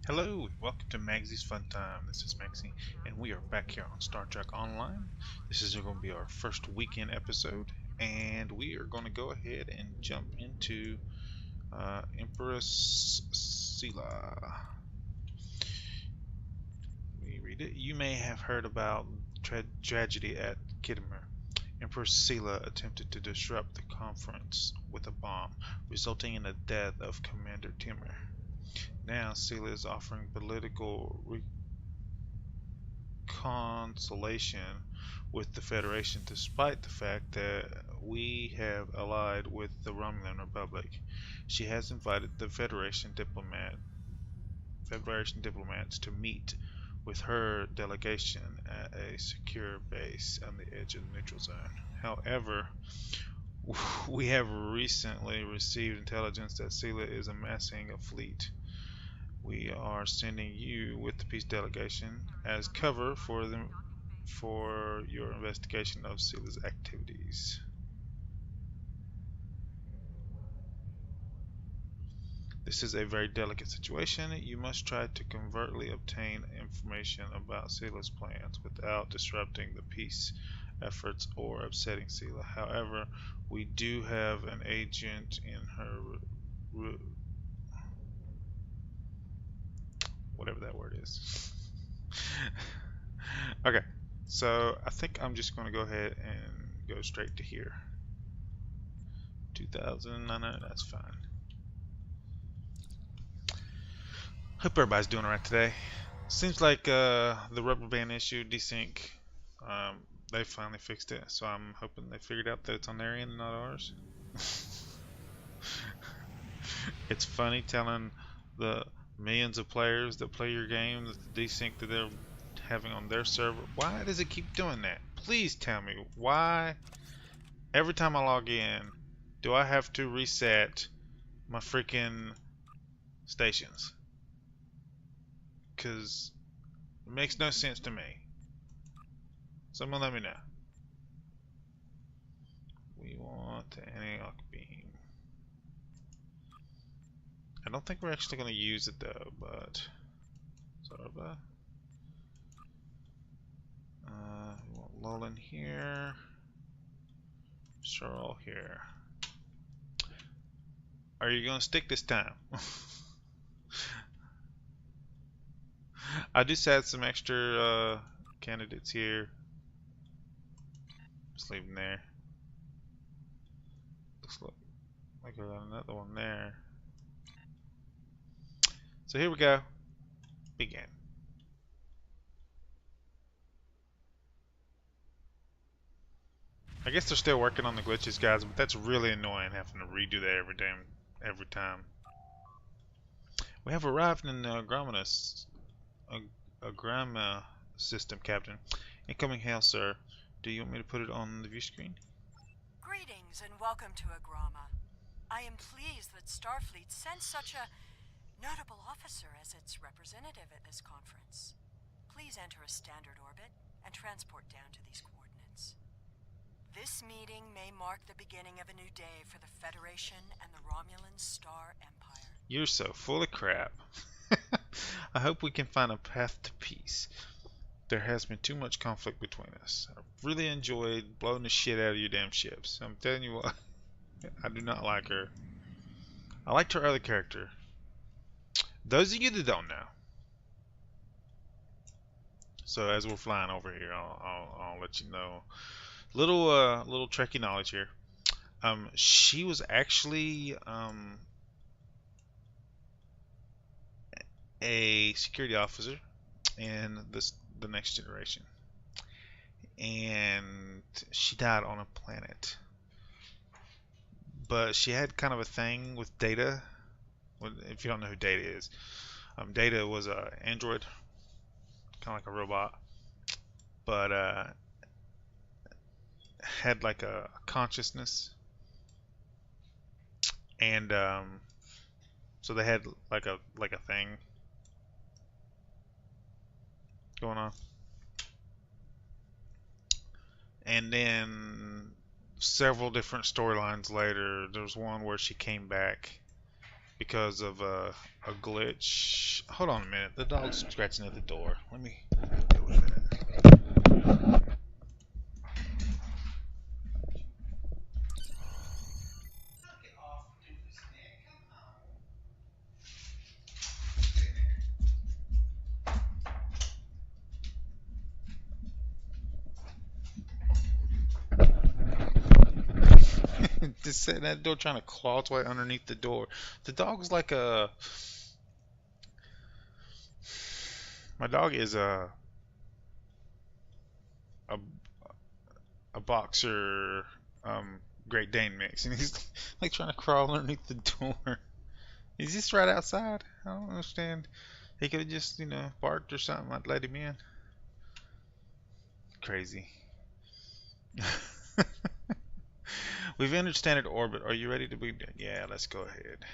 Hello, welcome to Maggie's Fun Time. This is Magzie, and we are back here on Star Trek Online. This is going to be our first weekend episode, and we are going to go ahead and jump into Empress Sela. Let me read it. You may have heard about tragedy at Kittimer. Empress Sela attempted to disrupt the conference with a bomb, resulting in the death of Commander Timmer. Now, Sela is offering political reconciliation with the Federation, despite the fact that we have allied with the Romulan Republic. She has invited the Federation diplomats to meet with her delegation at a secure base on the edge of the neutral zone. However, we have recently received intelligence that Sela is amassing a fleet. We are sending you with the peace delegation as cover for your investigation of Sela's activities. This is a very delicate situation. You must try to covertly obtain information about Sela's plans without disrupting the peace efforts or upsetting Sela. However, we do have an agent in her whatever that word is. Okay, so I think I'm just going to go ahead and go straight to here. 2009, that's fine. Hope everybody's doing alright today. Seems like the rubber band issue, desync, um, they finally fixed it, so I'm hoping they figured out that it's on their end and not ours. It's funny telling the millions of players that play your game that the desync that they're having on their server. Why does it keep doing that? Please tell me why every time I log in do I have to reset my freaking stations? Because it makes no sense to me. Someone let me know. We want the anti-lock beam. I don't think we're actually going to use it though, but sort of we want lull in here. Sorrel here. Are you going to stick this time? I just add some extra candidates here. Just leave them there. Looks like I got another one there. So here we go. Begin. I guess they're still working on the glitches, guys, but that's really annoying having to redo that every time. We have arrived in Agrama system, Captain. Incoming hail, sir. Do you want me to put it on the view screen? Greetings and welcome to Agrama. I am pleased that Starfleet sent such a notable officer as its representative at this conference. Please enter a standard orbit and transport down to these coordinates. This meeting may mark the beginning of a new day for the Federation and the Romulan Star Empire. You're so full of crap. I hope we can find a path to peace. There has been too much conflict between us. I really enjoyed blowing the shit out of your damn ships. I'm telling you what, I do not like her. I liked her other character. Those of you that don't know. So as we're flying over here, I'll let you know. Little Trekkie knowledge here. She was actually a security officer in the Next Generation, and she died on a planet. But she had kind of a thing with Data. If you don't know who Data is, Data was a android, kind of like a robot, but had like a consciousness, and so they had like a thing going on. And then several different storylines later, there was one where she came back, because of a glitch. Hold on a minute. The dog's scratching at the door. Let me deal with that. Just sitting at the door trying to claw its way underneath the door. The dog's like a. My dog is a, a boxer Great Dane mix, and he's like trying to crawl underneath the door. He's just right outside. I don't understand. He could have just, barked or something. I'd let him in. Crazy. We've entered standard orbit. Are you ready to be? Yeah, let's go ahead.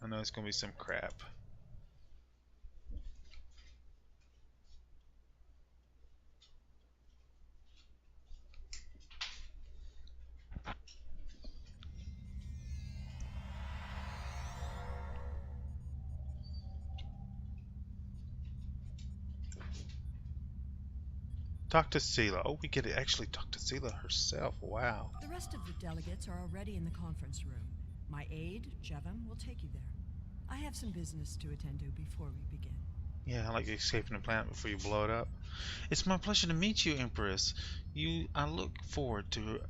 I know it's gonna be some crap. Talk to Sela. Oh, we get to actually talk to Sela herself. Wow. The rest of the delegates are already in the conference room. My aide, Jevem, will take you there. I have some business to attend to before we begin. Yeah, I like escaping the planet before you blow it up. It's my pleasure to meet you, Empress. I look forward to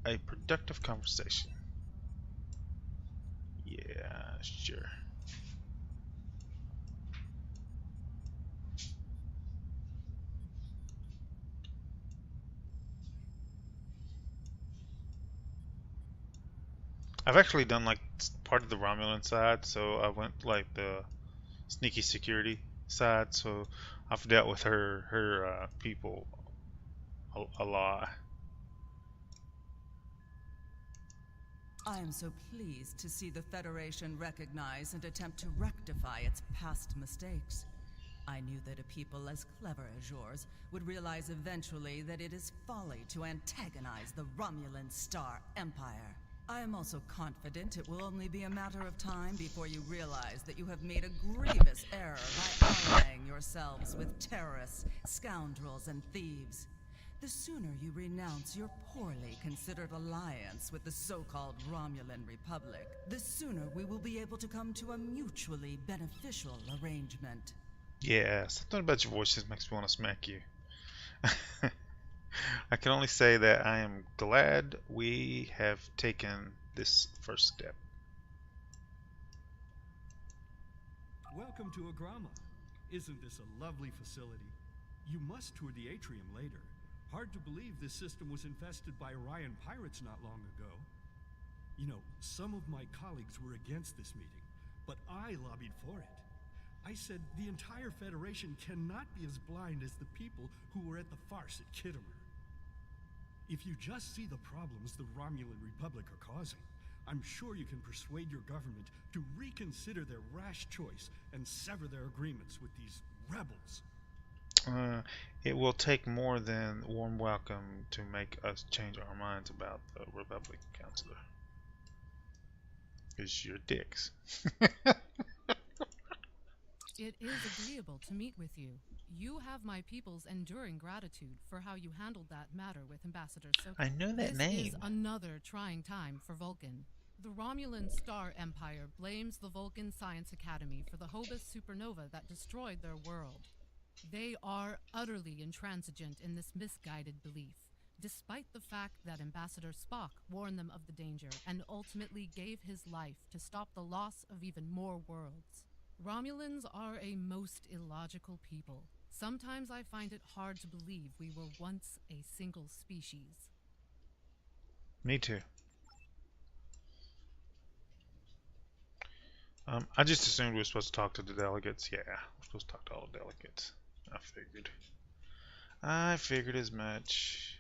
a productive conversation. Yeah, sure. I've actually done like part of the Romulan side, so I went like the sneaky security side, so I've dealt with her people a lot. I am so pleased to see the Federation recognize and attempt to rectify its past mistakes. I knew that a people as clever as yours would realize eventually that it is folly to antagonize the Romulan Star Empire. I am also confident it will only be a matter of time before you realize that you have made a grievous error by allying yourselves with terrorists, scoundrels, and thieves. The sooner you renounce your poorly considered alliance with the so-called Romulan Republic, the sooner we will be able to come to a mutually beneficial arrangement. Yeah, something about your voice just makes me want to smack you. I can only say that I am glad we have taken this first step. Welcome to Agrama. Isn't this a lovely facility? You must tour the atrium later. Hard to believe this system was infested by Orion pirates not long ago. You know, some of my colleagues were against this meeting, but I lobbied for it. I said the entire Federation cannot be as blind as the people who were at the farce at Kittimer. If you just see the problems the Romulan Republic are causing, I'm sure you can persuade your government to reconsider their rash choice and sever their agreements with these rebels. It will take more than warm welcome to make us change our minds about the Republic Counselor. Because you're dicks. It is agreeable to meet with you. You have my people's enduring gratitude for how you handled that matter with Ambassador Sokol. I know that This name. is another trying time for Vulcan. The Romulan Star Empire blames the Vulcan Science Academy for the Hobus supernova that destroyed their world. They are utterly intransigent in this misguided belief, despite the fact that Ambassador Spock warned them of the danger and ultimately gave his life to stop the loss of even more worlds. Romulans are a most illogical people. Sometimes I find it hard to believe we were once a single species. Me too. I just assumed we were supposed to talk to the delegates. Yeah, we're supposed to talk to all the delegates. I figured as much.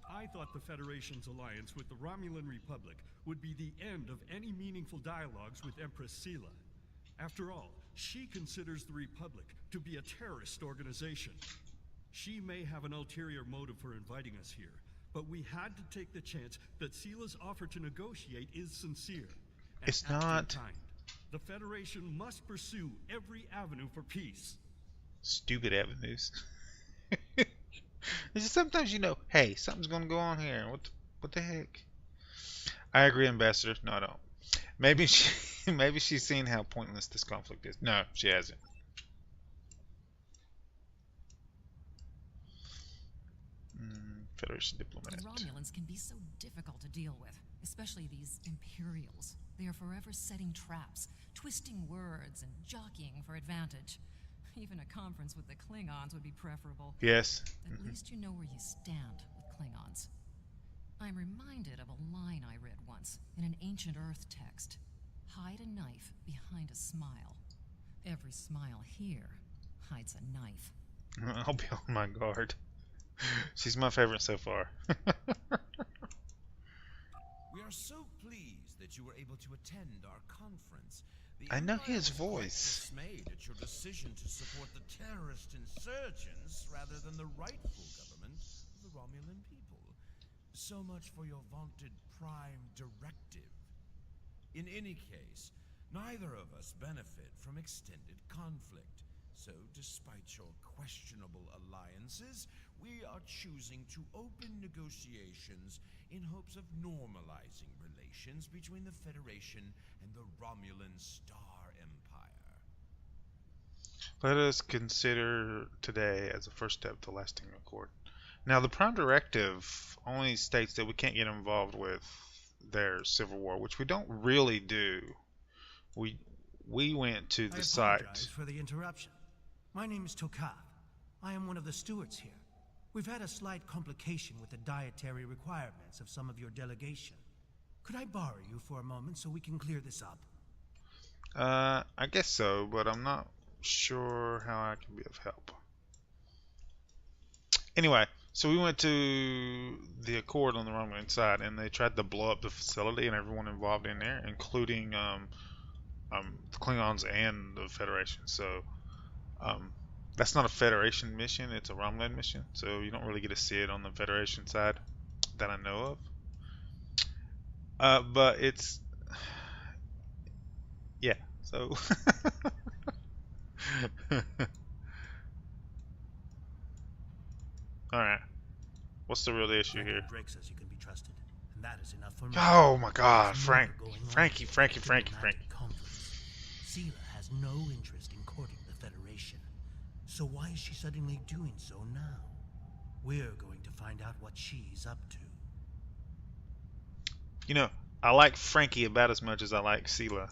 I thought the Federation's alliance with the Romulan Republic would be the end of any meaningful dialogues with Empress Sela. After all, she considers the Republic to be a terrorist organization. She may have an ulterior motive for inviting us here, but we had to take the chance that Sela's offer to negotiate is sincere. It's and act in not. kind. The Federation must pursue every avenue for peace. Stupid avenues. It's just sometimes hey, something's gonna go on here. What the heck? I agree, Ambassador. No, I don't. Maybe maybe she's seen how pointless this conflict is. No, she hasn't. Federation diplomat. The Romulans can be so difficult to deal with, especially these Imperials. They are forever setting traps, twisting words, and jockeying for advantage. Even a conference with the Klingons would be preferable. Yes. At least you know where you stand with Klingons. I'm reminded of a line I read once in an ancient Earth text. Hide a knife behind a smile. Every smile here hides a knife. I'll be on my guard. She's my favorite so far. We are so pleased that you were able to attend our conference. I know his Empire was quite voice. dismayed at your decision to support the terrorist insurgents rather than the rightful government of the Romulan people. So much for your vaunted prime directive. In any case, neither of us benefit from extended conflict. So, despite your questionable alliances, we are choosing to open negotiations in hopes of normalizing relations between the Federation and the Romulan Star Empire. Let us consider today as a first step to lasting accord. Now, the Prime Directive only states that we can't get involved with their civil war, which we don't really do. We went to the I site. apologize for the interruption. My name is Tokav. I am one of the stewards here. We've had a slight complication with the dietary requirements of some of your delegation. Could I borrow you for a moment so we can clear this up? I guess so, but I'm not sure how I can be of help. Anyway, so we went to the Accord on the Romulan side, and they tried to blow up the facility and everyone involved in there, including the Klingons and the Federation. So that's not a Federation mission; it's a Romulan mission. So you don't really get to see it on the Federation side that I know of. But it's yeah. So all right. What's the real issue here? Drake says you can be trusted, and that is enough for me. Oh my God, There's more Frankie, going on Frankie, at the Frankie, diplomatic Frankie. conference. Sela has no interest in courting the Federation. So why is she suddenly doing so now? We're going to find out what she's up to. You know, I like Frankie about as much as I like Sela.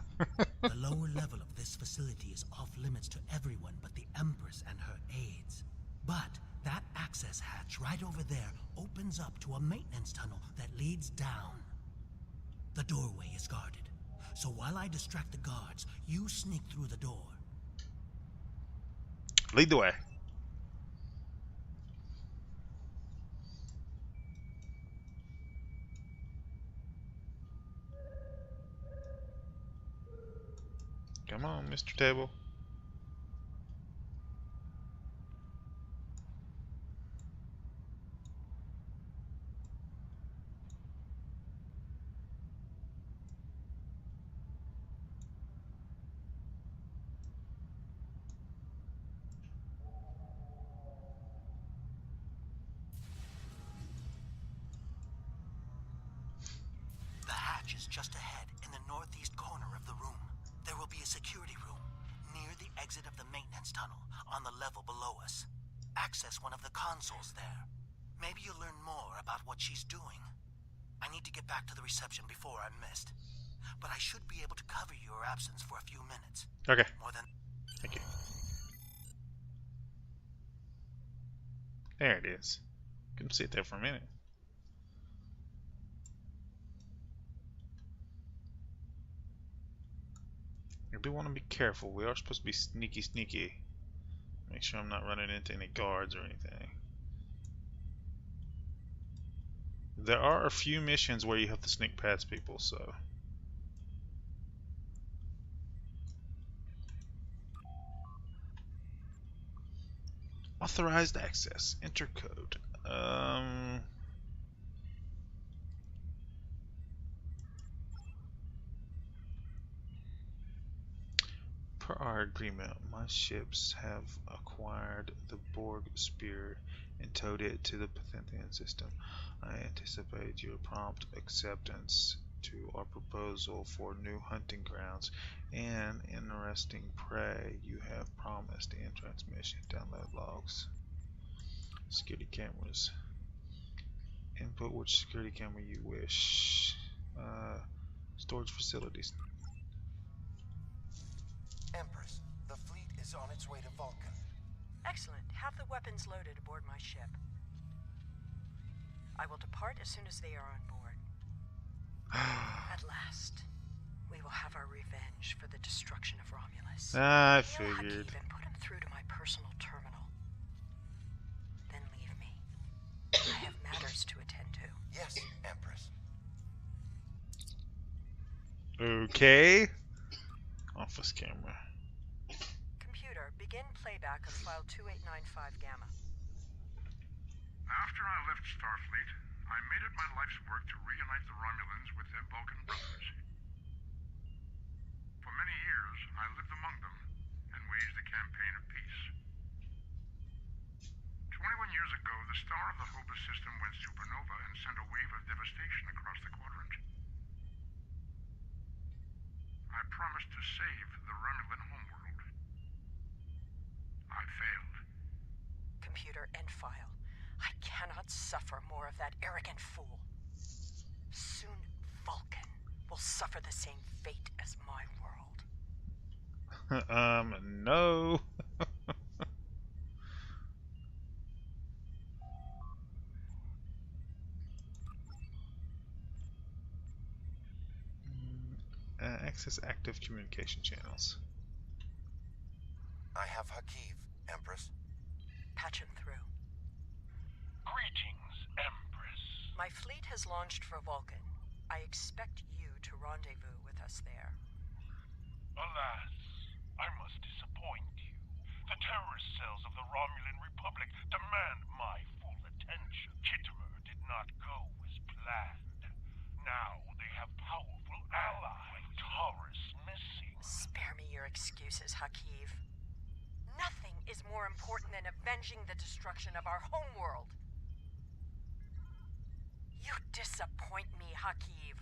The lower level of this facility is off limits to everyone but the Empress and her aides. But that access hatch right over there opens up to a maintenance tunnel that leads down. The doorway is guarded. So while I distract the guards, you sneak through the door. Lead the way. Come on, Mr. Table. The hatch is just ahead in the northeast corner of the room. There will be a security room near the exit of the maintenance tunnel on the level below us. Access one of the consoles there. Maybe you'll learn more about what she's doing. I need to get back to the reception before I'm missed. But I should be able to cover your absence for a few minutes. Okay, More than... thank you. There it is. Couldn't see it there for a minute. I do want to be careful. We are supposed to be sneaky. Make sure I'm not running into any guards or anything. There are a few missions where you have to sneak past people, so. Authorized access. Enter code. Per our agreement, my ships have acquired the Borg Spear and towed it to the Pantheon system. I anticipate your prompt acceptance to our proposal for new hunting grounds and interesting prey you have promised in transmission. Download logs. Security cameras. Input which security camera you wish. Storage facilities. Empress, the fleet is on its way to Vulcan. Excellent. Have the weapons loaded aboard my ship. I will depart as soon as they are on board. At last, we will have our revenge for the destruction of Romulus. I Heal figured. Hakeem and put him through to my personal terminal. Then leave me. I have matters to attend to. Yes, Empress. Okay. Office camera. Computer, begin playback of file 2895 Gamma. After I left Starfleet, I made it my life's work to reunite the Romulans with their Vulcan brothers. For many years, I lived among them and waged a campaign of peace. 21 years ago, the star of the Hobus system went supernova and sent a wave of devastation across the quadrant. I promised to save the Romulan homeworld. I failed. Computer, end file. I cannot suffer more of that arrogant fool. Soon, Vulcan will suffer the same fate as my world. No. Access active communication channels. I have Hakeem, Empress. Patch him through. Greetings, Empress. My fleet has launched for Vulcan. I expect you to rendezvous with us there. Alas, I must disappoint you. The terrorist cells of the Romulan Republic demand my full attention. Kittimer did not go as planned. Now they have powerful allies. Taurus missing. Spare me your excuses, Hakeem. Nothing is more important than avenging the destruction of our homeworld. You disappoint me, Hakeem.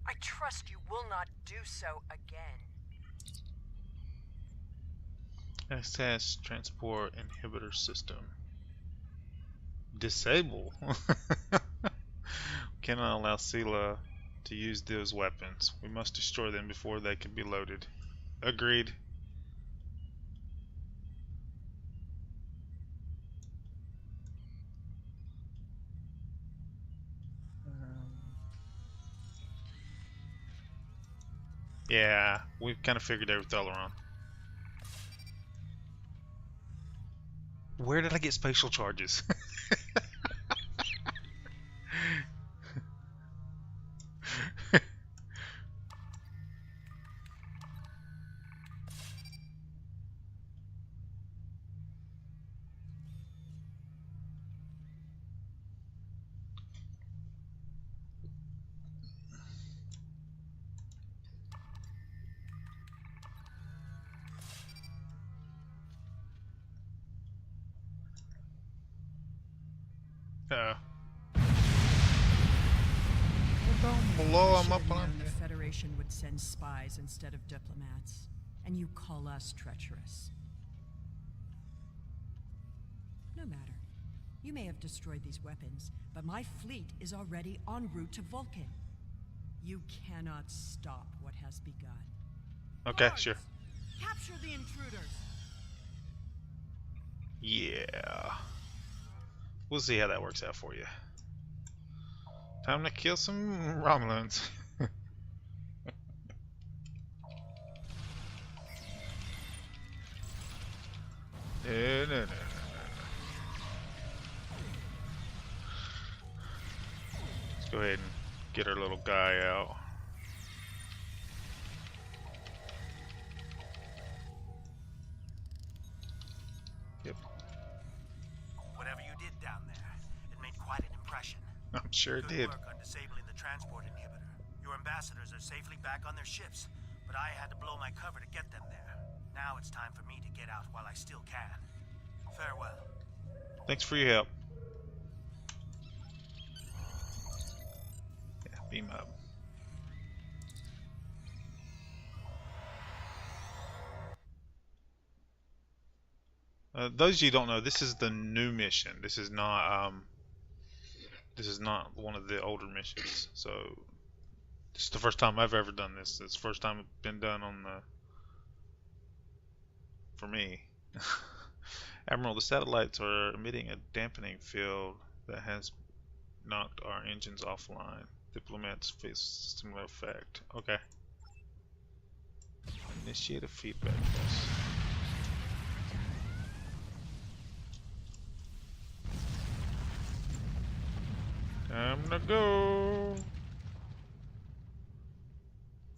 I trust you will not do so again. Access transport inhibitor system. Disable. Cannot allow Sela to use those weapons. We must destroy them before they can be loaded. Agreed. Yeah, we've kind of figured everything all around. Where did I get spatial charges? Don't blow them up Should have on known the Federation would send spies instead of diplomats, and you call us treacherous. No matter. You may have destroyed these weapons, but my fleet is already en route to Vulcan. You cannot stop what has begun. Okay, Guards, sure. capture the intruders. Yeah. We'll see how that works out for you. Time to kill some Romulans. No. Let's go ahead and get our little guy out. Yep, Whatever you did down there, it made quite an impression. I'm sure it Good did. work on disabling the transport inhibitor. Your ambassadors are safely back on their ships, but I had to blow my cover to get them there. Now it's time for me to get out while I still can. Farewell. Thanks for your help. Yeah, beam up. Those of you who don't know, this is the new mission. This is not one of the older missions. So this is the first time I've ever done this. It's the first time it's been done on the for me. Admiral, the satellites are emitting a dampening field that has knocked our engines offline. Diplomats face similar effect. Okay. Initiate a feedback pulse. Time to go.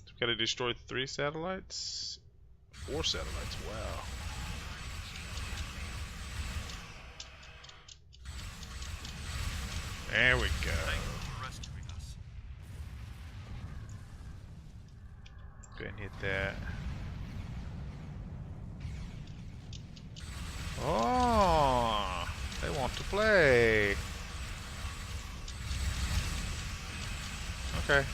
So we've got to destroy 3 satellites? 4 satellites, wow. There we go. Go ahead and hit that. Oh, they want to play. Okay.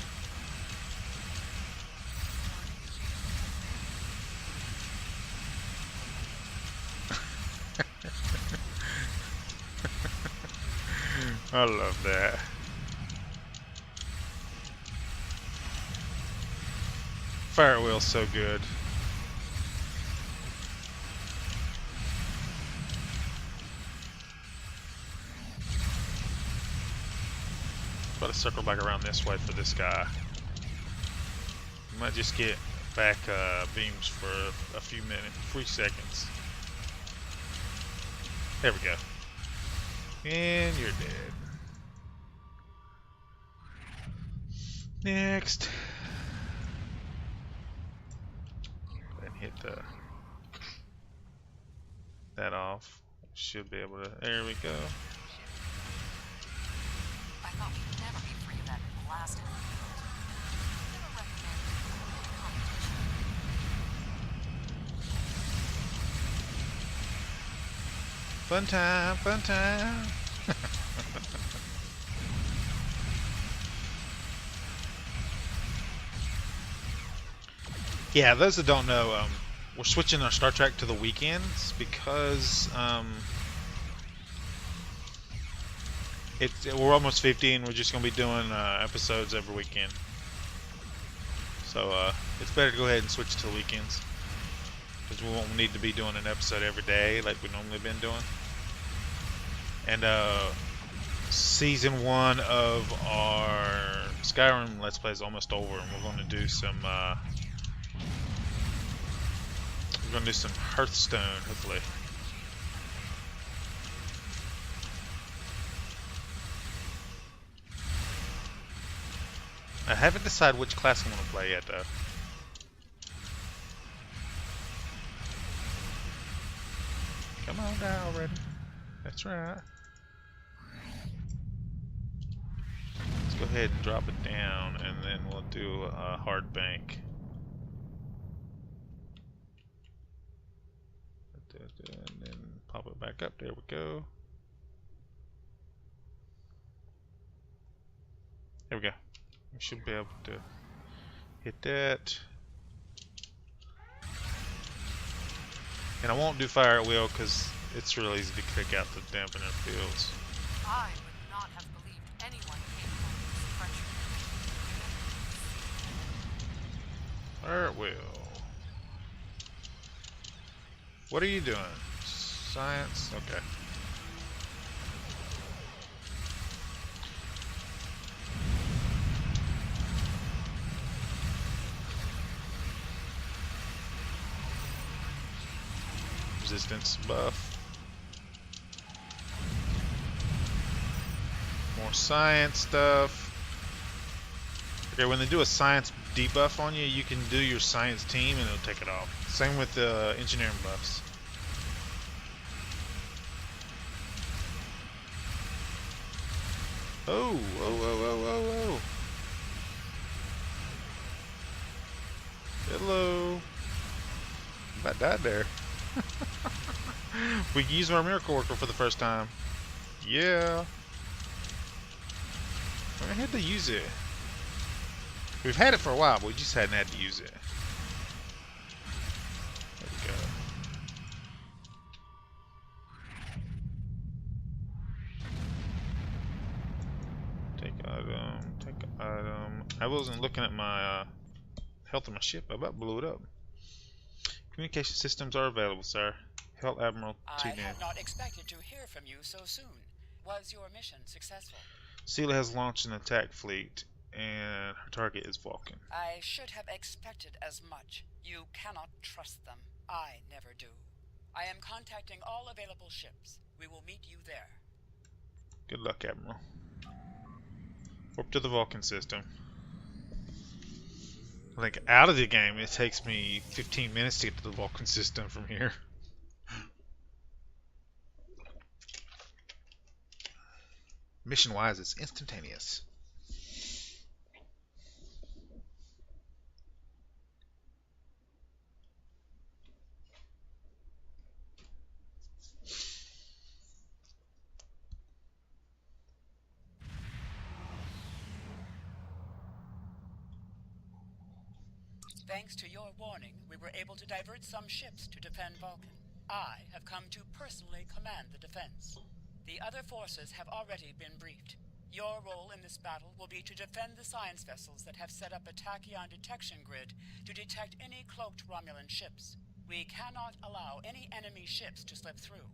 I love that. Fire wheel's so good. About to circle back around this way for this guy. We might just get back beams for a few minutes, 3 seconds. There we go. And you're dead. Next. And hit that off. Should be able to. There we go. I thought we'd never be free of that blasted field. Never recommend competition. Fun time, fun time. Yeah, those that don't know, we're switching our Star Trek to the weekends because we're almost 50 and we're just going to be doing episodes every weekend. So it's better to go ahead and switch to the weekends because we won't need to be doing an episode every day like we normally been doing. And season 1 of our Skyrim Let's Play is almost over, and we're going to do some Hearthstone, hopefully. I haven't decided which class I'm going to play yet, though. Come on down already. That's right. Let's go ahead and drop it down, and then we'll do a hard bank. And then pop it back up. There we go. There we go. We should be able to hit that. And I won't do fire at will because it's real easy to kick out the dampener fields. I would not have believed anyone capable of this treachery. Fire at will. What are you doing? Science? Okay. Resistance buff. More science stuff. Okay, when they do a science debuff on you, you can do your science team and it'll take it off. Same with the engineering buffs. Oh, whoa, whoa, whoa, whoa, whoa. Hello. About died there. We can use our miracle worker for the first time. Yeah. I had to use it. We've had it for a while, but we just hadn't had to use it. There we go. Take item, take item. I wasn't looking at my health of my ship. I about blew it up. Communication systems are available, sir. Hell Admiral I Tunian. had not expected to hear from you so soon. Was your mission successful? Sela has launched an attack fleet, and her target is Vulcan. I should have expected as much. You cannot trust them. I never do. I am contacting all available ships. We will meet you there. Good luck, Admiral. Warp to the Vulcan system. I think out of the game, it takes me 15 minutes to get to the Vulcan system from here. Mission-wise, it's instantaneous. Thanks to your warning, we were able to divert some ships to defend Vulcan. I have come to personally command the defense. The other forces have already been briefed. Your role in this battle will be to defend the science vessels that have set up a tachyon detection grid to detect any cloaked Romulan ships. We cannot allow any enemy ships to slip through.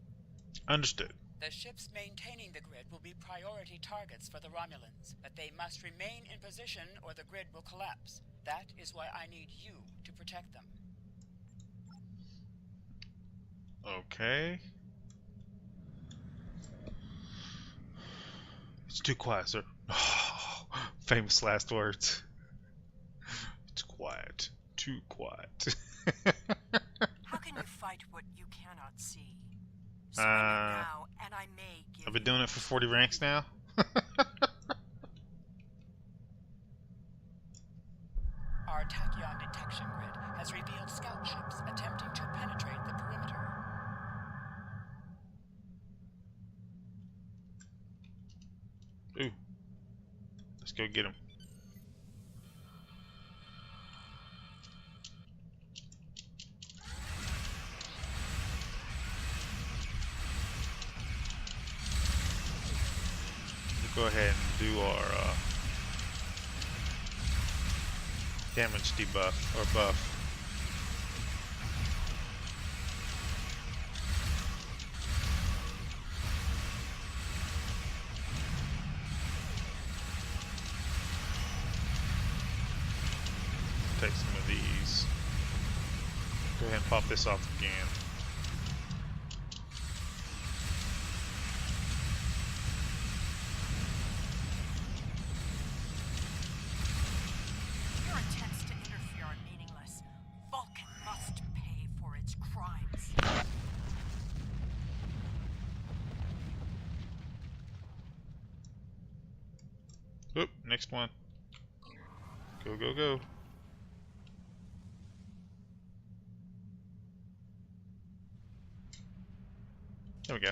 Understood. The ships maintaining the grid will be priority targets for the Romulans, but they must remain in position or the grid will collapse. That is why I need you to protect them. Okay. It's too quiet, sir. Famous last words. It's quiet. Too quiet. How can you fight what you cannot see? Surrender now, and I may give I've been doing it for 40 ranks now. Our tachyon detection grid has revealed scout ships attempting to penetrate the perimeter. Ooh. Let's go get him. Go ahead and do our damage debuff or buff. Take some of these. Go ahead and pop this off again. Oop, next one. Go, go, go. There we go.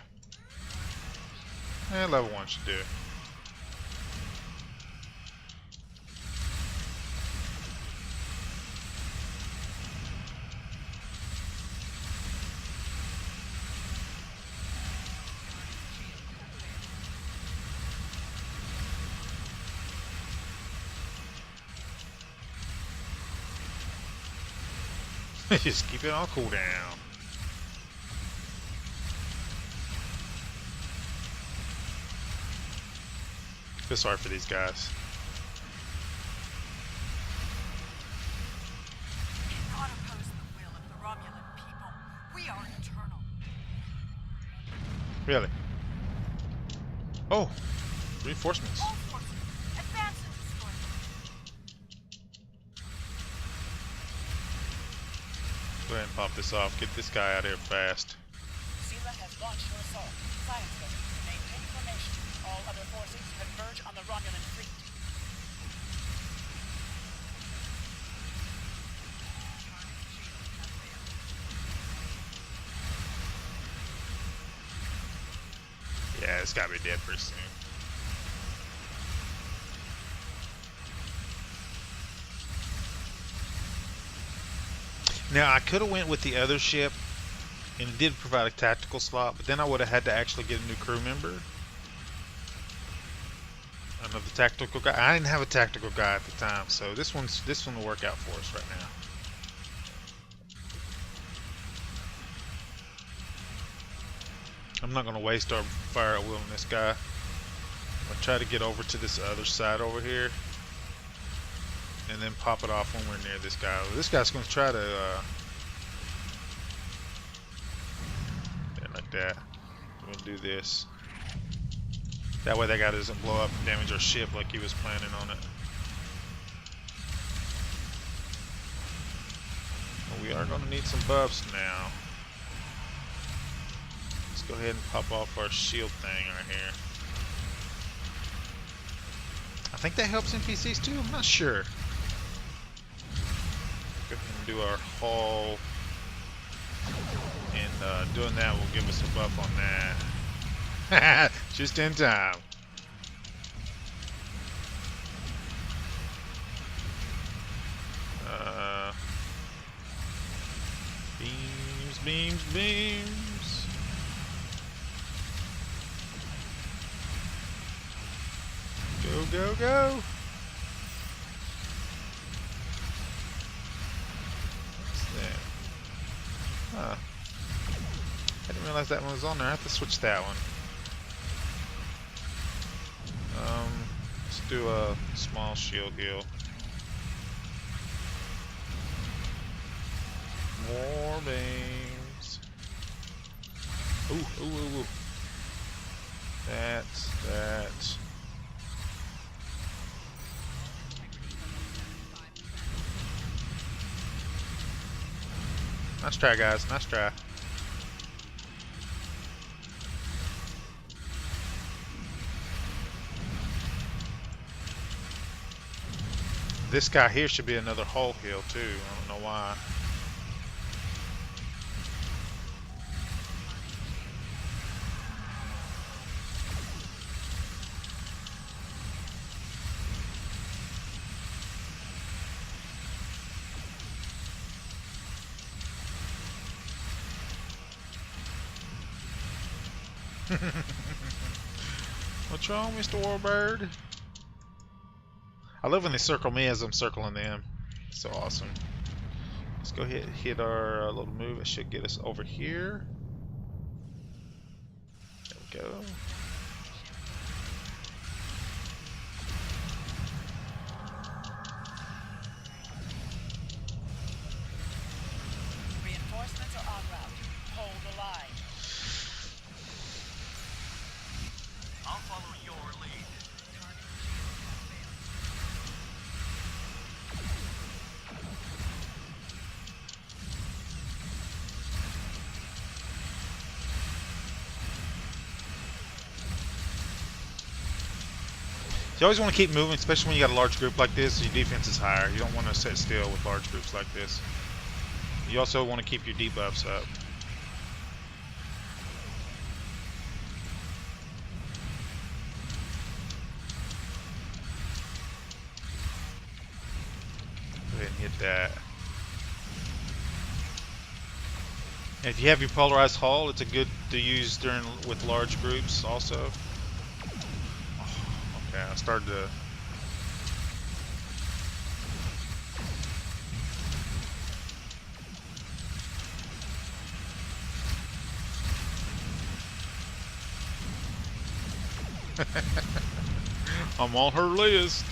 And level 1 should do it. Just keep it on cooldown. Feel sorry for these guys. We cannot oppose the will of the Romulan people. We are eternal. Really? Oh, reinforcements. All forces, advance and destroy them. Go ahead and pop this off. Get this guy out of here fast. Sela has launched her assault. Science vessels maintain formation. All other forces converge on the Romulan fleet. it's gotta be dead pretty soon. Now I could have went with the other ship, and it did provide a tactical slot, but then I would have had to actually get a new crew member. Another tactical guy. I didn't have a tactical guy at the time, so this one will work out for us right now. I'm not going to waste our fire at will on this guy. I'll try to get over to this other side over here, and then pop it off when we're near this guy. This guy's going to try to like that. We'll do this. That way that guy doesn't blow up and damage our ship like he was planning on it. But we are going to need some buffs now. Let's go ahead and pop off our shield thing right here. I think that helps NPCs too, I'm not sure. Go ahead and do our haul. And doing that will give us a buff on that. Just in time. Beams, beams, beams. Go, go, go. What's that? Huh. I didn't realize that one was on there. I have to switch that one. Let's do a small shield heal. More beams. Ooh, ooh, ooh, ooh. That's that. Nice try, guys. Nice try. This guy here should be another hull heal too. I don't know why. What's wrong, Mr. Warbird? I love when they circle me as I'm circling them. So awesome. Let's go ahead and hit our little move. It should get us over here. There we go. Reinforcements are en route. Hold the line. I'll follow your lead. You always want to keep moving, especially when you got a large group like this. Your defense is higher. You don't want to sit still with large groups like this. You also want to keep your debuffs up. Go ahead and hit that. And if you have your polarized hull, it's a good to use with large groups also. Yeah, I started to. I'm on her list.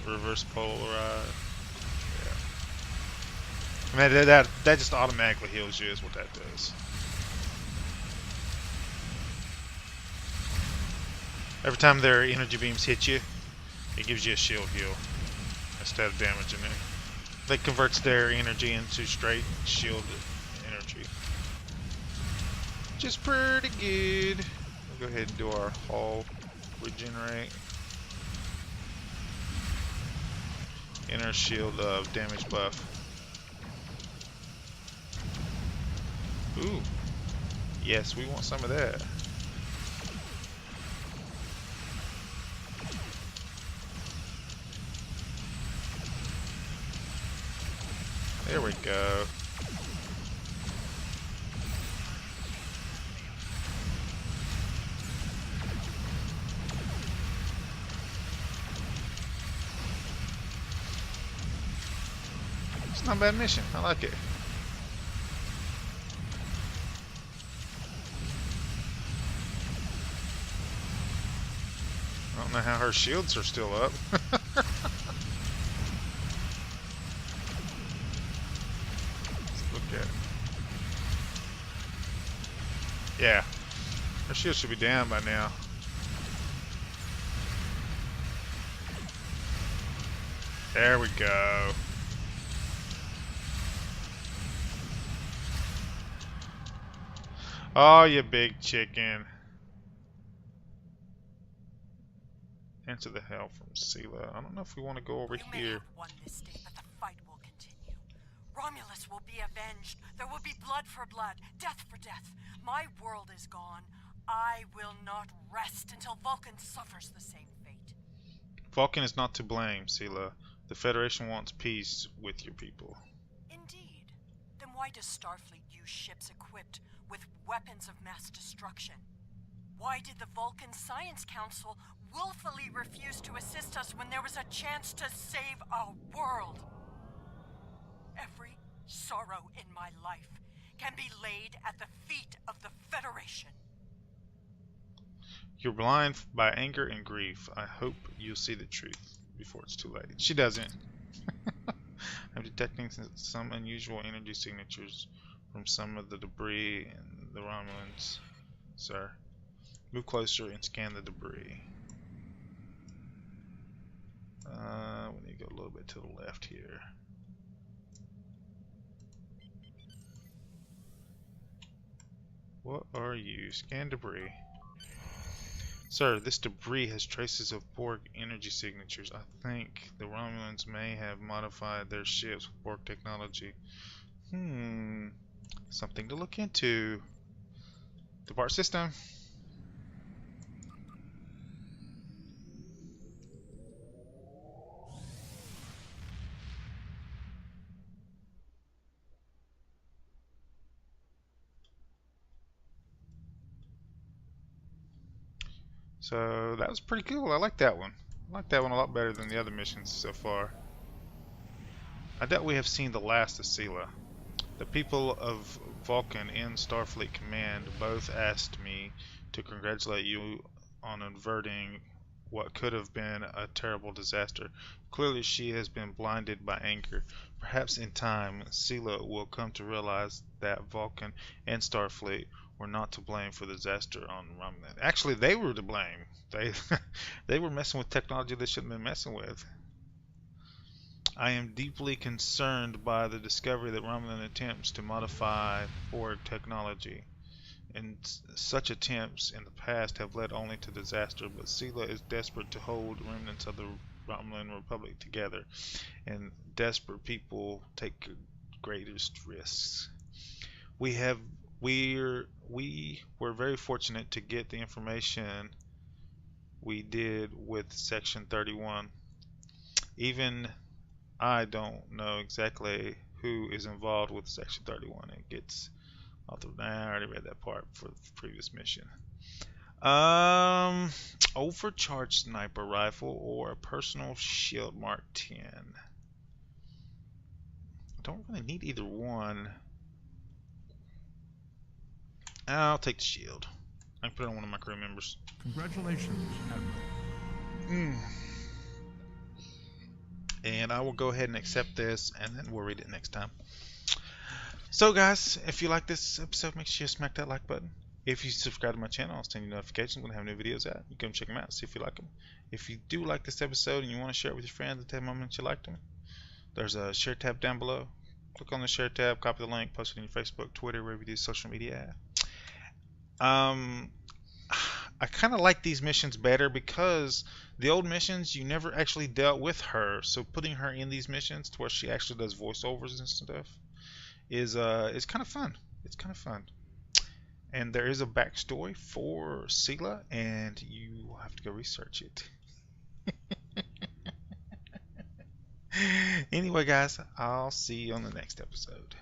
Reverse polarized. Yeah. I mean, that just automatically heals you is what that does. Every time their energy beams hit you, it gives you a shield heal instead of damaging it. That converts their energy into straight shield energy. Which is pretty good. We'll go ahead and do our hull regenerate. Inner shield of damage buff. Ooh. Yes, we want some of that. There we go. It's not a bad mission. I like it. I don't know how her shields are still up. Let's look at it. Yeah. Her shield should be down by now. There we go. Oh, you big chicken. Answer the hell from Sela. I don't know if we want to go over You may here. have won this day, but the fight will continue. Romulus will be avenged. There will be blood for blood, death for death. My world is gone. I will not rest until Vulcan suffers the same fate. Vulcan is not to blame, Sela. The Federation wants peace with your people. Indeed. Then why does Starfleet use ships equipped with weapons of mass destruction? Why did the Vulcan Science Council willfully refuse to assist us when there was a chance to save our world? Every sorrow in my life can be laid at the feet of the Federation. You're blind by anger and grief. I hope you'll see the truth before it's too late. She doesn't. I'm detecting some unusual energy signatures from some of the debris and the Romulans, sir. Move closer and scan the debris. We need to go a little bit to the left here. What are you? Scan debris. Sir, this debris has traces of Borg energy signatures. I think the Romulans may have modified their ships with Borg technology. Something to look into. Depart system. So that was pretty cool. I like that one. I like that one a lot better than the other missions so far. I doubt we have seen the last of Sela. The people of Vulcan and Starfleet Command both asked me to congratulate you on averting what could have been a terrible disaster. Clearly she has been blinded by anger. Perhaps in time, Sela will come to realize that Vulcan and Starfleet were not to blame for the disaster on Romulan. Actually, they were to blame. They were messing with technology they shouldn't have been messing with. I am deeply concerned by the discovery that Romulan attempts to modify Borg technology. And such attempts in the past have led only to disaster, but Sela is desperate to hold remnants of the Romulan Republic together, and desperate people take greatest risks. We were very fortunate to get the information we did with Section 31. Even I don't know exactly who is involved with Section 31. It gets authored. I already read that part for the previous mission. Overcharged sniper rifle or a personal shield Mark 10. I don't really need either one. I'll take the shield. I can put it on one of my crew members. Congratulations, Admiral. And I will go ahead and accept this, and then we'll read it next time. So guys, if you like this episode, make sure you smack that like button. If you subscribe to my channel, I'll send you notifications when I have new videos out. You can check them out, see if you like them. If you do like this episode and you want to share it with your friends and tell them you liked them, there's a share tab down below. Click on the share tab, copy the link, post it on your Facebook, Twitter, wherever you do social media at. I kind of like these missions better because the old missions you never actually dealt with her. So putting her in these missions to where she actually does voiceovers and stuff is kind of fun. It's kind of fun. And there is a backstory for Sela, and you will have to go research it. Anyway, guys, I'll see you on the next episode.